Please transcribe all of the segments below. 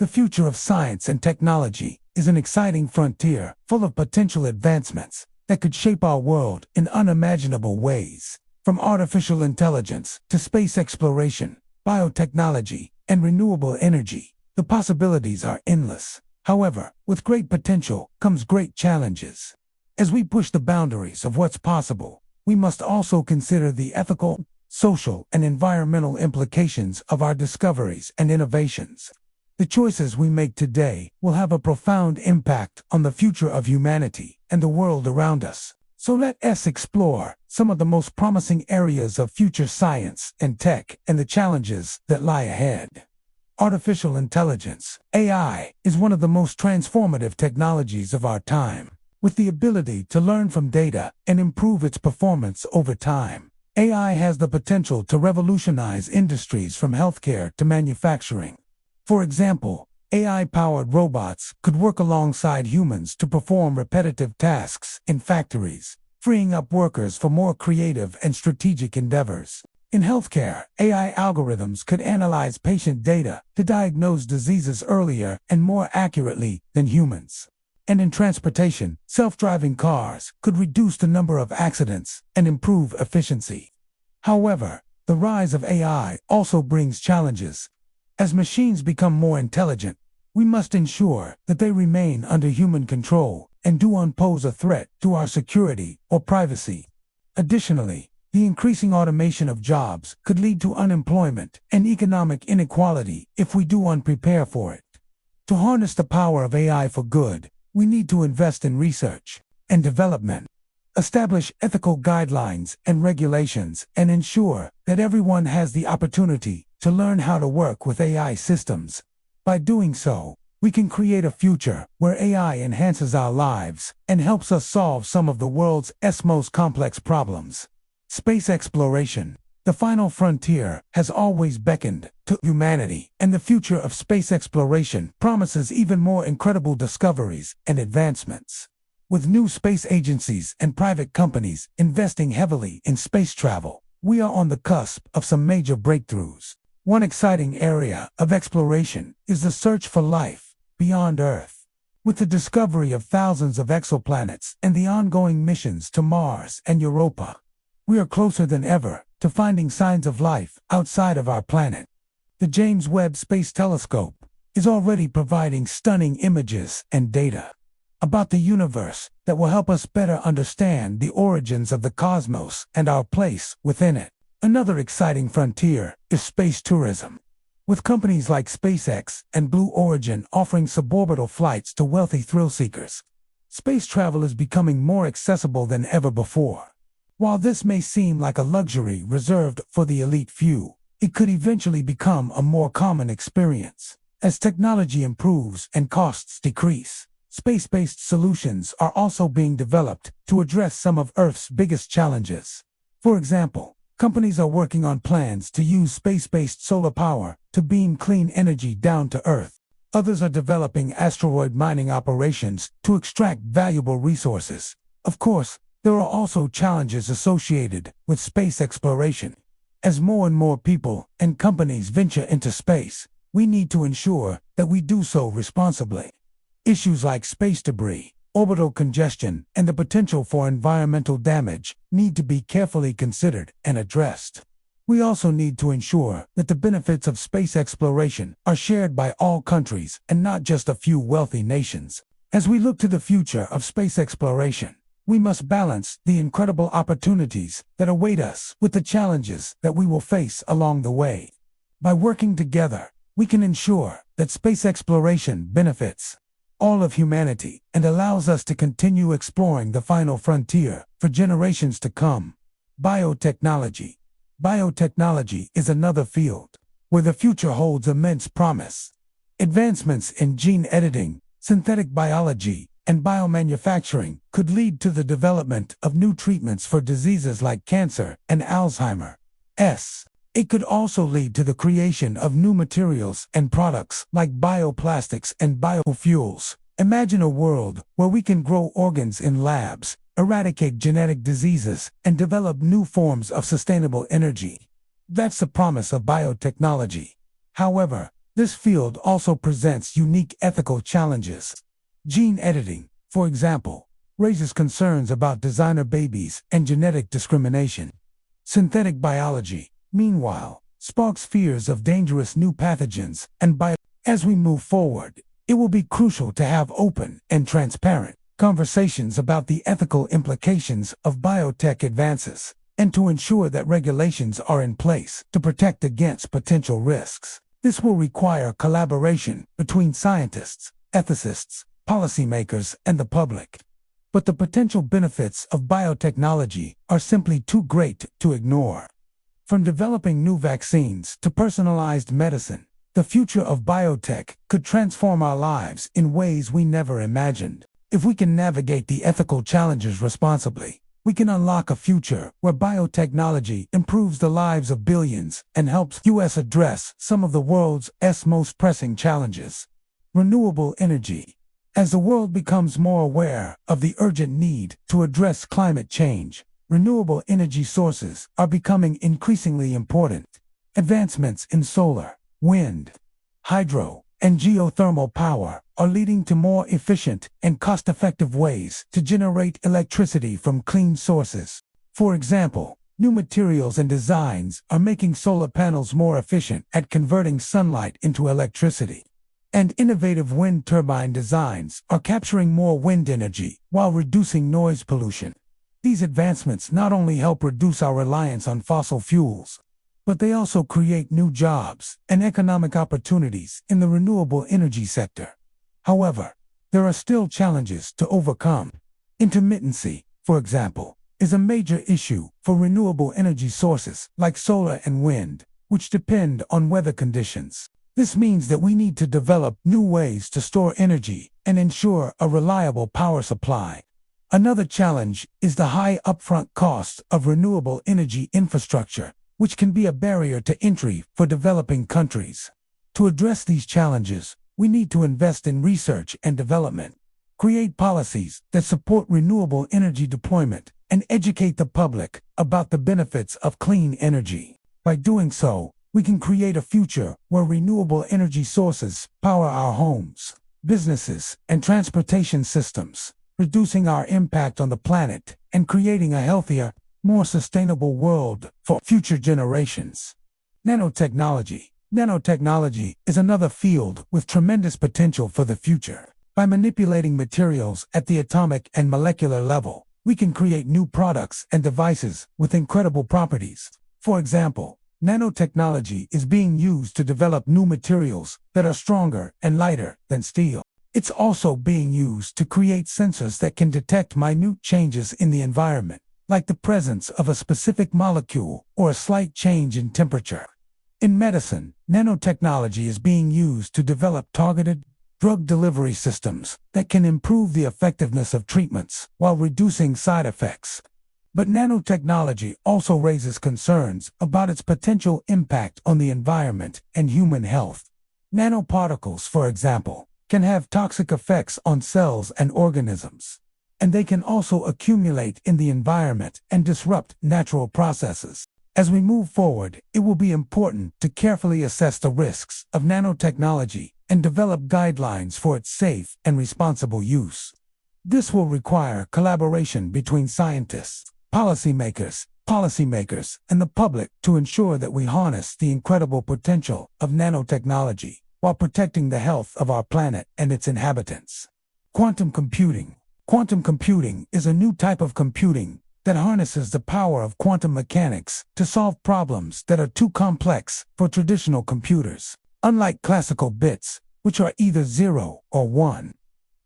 The future of science and technology is an exciting frontier full of potential advancements that could shape our world in unimaginable ways. From artificial intelligence to space exploration, biotechnology, and renewable energy, the possibilities are endless. However, with great potential comes great challenges. As we push the boundaries of what's possible, we must also consider the ethical, social, and environmental implications of our discoveries and innovations. The choices we make today will have a profound impact on the future of humanity and the world around us. So let us explore some of the most promising areas of future science and tech and the challenges that lie ahead. Artificial intelligence, AI, is one of the most transformative technologies of our time. With the ability to learn from data and improve its performance over time, AI has the potential to revolutionize industries from healthcare to manufacturing. For example, AI-powered robots could work alongside humans to perform repetitive tasks in factories, freeing up workers for more creative and strategic endeavors. In healthcare, AI algorithms could analyze patient data to diagnose diseases earlier and more accurately than humans. And in transportation, self-driving cars could reduce the number of accidents and improve efficiency. However, the rise of AI also brings challenges. As machines become more intelligent, we must ensure that they remain under human control and do not pose a threat to our security or privacy. Additionally, the increasing automation of jobs could lead to unemployment and economic inequality if we do not prepare for it. To harness the power of AI for good, we need to invest in research and development, establish ethical guidelines and regulations, and ensure that everyone has the opportunity to learn how to work with AI systems. By doing so, we can create a future where AI enhances our lives and helps us solve some of the world's most complex problems. Space exploration, the final frontier, has always beckoned to humanity, and the future of space exploration promises even more incredible discoveries and advancements. With new space agencies and private companies investing heavily in space travel, we are on the cusp of some major breakthroughs. One exciting area of exploration is the search for life beyond Earth. With the discovery of thousands of exoplanets and the ongoing missions to Mars and Europa, we are closer than ever to finding signs of life outside of our planet. The James Webb Space Telescope is already providing stunning images and data about the universe that will help us better understand the origins of the cosmos and our place within it. Another exciting frontier is space tourism. With companies like SpaceX and Blue Origin offering suborbital flights to wealthy thrill seekers, space travel is becoming more accessible than ever before. While this may seem like a luxury reserved for the elite few, it could eventually become a more common experience. As technology improves and costs decrease, space-based solutions are also being developed to address some of Earth's biggest challenges. For example, companies are working on plans to use space-based solar power to beam clean energy down to Earth. Others are developing asteroid mining operations to extract valuable resources. Of course, there are also challenges associated with space exploration. As more and more people and companies venture into space, we need to ensure that we do so responsibly. Issues like space debris, orbital congestion, and the potential for environmental damage need to be carefully considered and addressed. We also need to ensure that the benefits of space exploration are shared by all countries and not just a few wealthy nations. As we look to the future of space exploration, we must balance the incredible opportunities that await us with the challenges that we will face along the way. By working together, we can ensure that space exploration benefits all of humanity and allows us to continue exploring the final frontier for generations to come. Biotechnology. Biotechnology is another field where the future holds immense promise. Advancements in gene editing, synthetic biology, and biomanufacturing could lead to the development of new treatments for diseases like cancer and Alzheimer's. It could also lead to the creation of new materials and products like bioplastics and biofuels. Imagine a world where we can grow organs in labs, eradicate genetic diseases, and develop new forms of sustainable energy. That's the promise of biotechnology. However, This field also presents unique ethical challenges. Gene editing, for example, raises concerns about designer babies and genetic discrimination. Synthetic biology, meanwhile, sparks fears of dangerous new pathogens and As we move forward, it will be crucial to have open and transparent conversations about the ethical implications of biotech advances, and to ensure that regulations are in place to protect against potential risks. This will require collaboration between scientists, ethicists, policymakers, and the public. But the potential benefits of biotechnology are simply too great to ignore. From developing new vaccines to personalized medicine, the future of biotech could transform our lives in ways we never imagined. If we can navigate the ethical challenges responsibly, we can unlock a future where biotechnology improves the lives of billions and helps us address some of the world's most pressing challenges. Renewable energy. As the world becomes more aware of the urgent need to address climate change, renewable energy sources are becoming increasingly important. Advancements in solar, wind, hydro, and geothermal power are leading to more efficient and cost-effective ways to generate electricity from clean sources. For example, new materials and designs are making solar panels more efficient at converting sunlight into electricity. And innovative wind turbine designs are capturing more wind energy while reducing noise pollution. These advancements not only help reduce our reliance on fossil fuels, but they also create new jobs and economic opportunities in the renewable energy sector. However, there are still challenges to overcome. Intermittency, for example, is a major issue for renewable energy sources like solar and wind, which depend on weather conditions. This means that we need to develop new ways to store energy and ensure a reliable power supply. Another challenge is the high upfront cost of renewable energy infrastructure, which can be a barrier to entry for developing countries. To address these challenges, we need to invest in research and development, create policies that support renewable energy deployment, and educate the public about the benefits of clean energy. By doing so, we can create a future where renewable energy sources power our homes, businesses, and transportation systems, reducing our impact on the planet and creating a healthier, more sustainable world for future generations. Nanotechnology. Nanotechnology is another field with tremendous potential for the future. By manipulating materials at the atomic and molecular level, we can create new products and devices with incredible properties. For example, nanotechnology is being used to develop new materials that are stronger and lighter than steel. It's also being used to create sensors that can detect minute changes in the environment, like the presence of a specific molecule or a slight change in temperature. In medicine, nanotechnology is being used to develop targeted drug delivery systems that can improve the effectiveness of treatments while reducing side effects. But nanotechnology also raises concerns about its potential impact on the environment and human health. Nanoparticles, for example, can have toxic effects on cells and organisms, and they can also accumulate in the environment and disrupt natural processes. As we move forward, it will be important to carefully assess the risks of nanotechnology and develop guidelines for its safe and responsible use. This will require collaboration between scientists, policymakers, and the public to ensure that we harness the incredible potential of nanotechnology while protecting the health of our planet and its inhabitants. Quantum computing. Quantum computing is a new type of computing that harnesses the power of quantum mechanics to solve problems that are too complex for traditional computers. Unlike classical bits, which are either 0 or 1,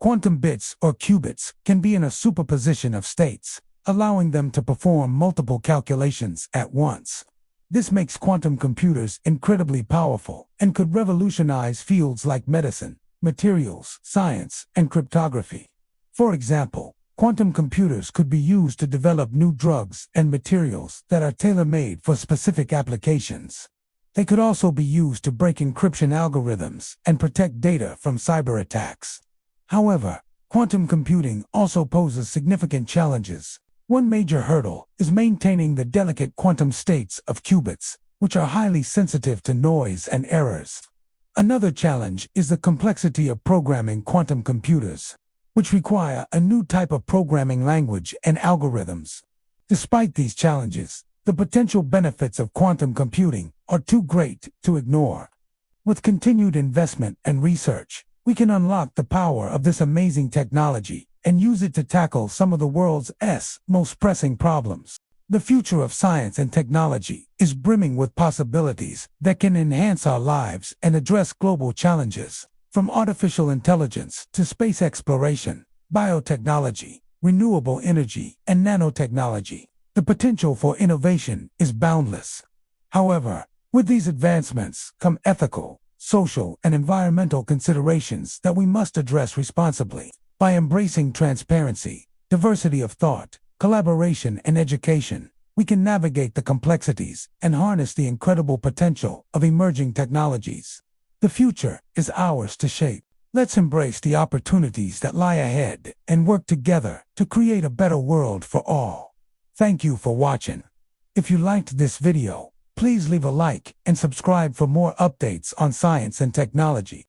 quantum bits or qubits can be in a superposition of states, allowing them to perform multiple calculations at once. This makes quantum computers incredibly powerful and could revolutionize fields like medicine, materials, science, and cryptography. For example, quantum computers could be used to develop new drugs and materials that are tailor-made for specific applications. They could also be used to break encryption algorithms and protect data from cyber attacks. However, quantum computing also poses significant challenges. One major hurdle is maintaining the delicate quantum states of qubits, which are highly sensitive to noise and errors. Another challenge is the complexity of programming quantum computers, which require a new type of programming language and algorithms. Despite these challenges, the potential benefits of quantum computing are too great to ignore. With continued investment and research, we can unlock the power of this amazing technology and use it to tackle some of the world's most pressing problems. The future of science and technology is brimming with possibilities that can enhance our lives and address global challenges, from artificial intelligence to space exploration, biotechnology, renewable energy, and nanotechnology. The potential for innovation is boundless. However, with these advancements come ethical, social, and environmental considerations that we must address responsibly. By embracing transparency, diversity of thought, collaboration, and education, we can navigate the complexities and harness the incredible potential of emerging technologies. The future is ours to shape. Let's embrace the opportunities that lie ahead and work together to create a better world for all. Thank you for watching. If you liked this video, please leave a like and subscribe for more updates on science and technology.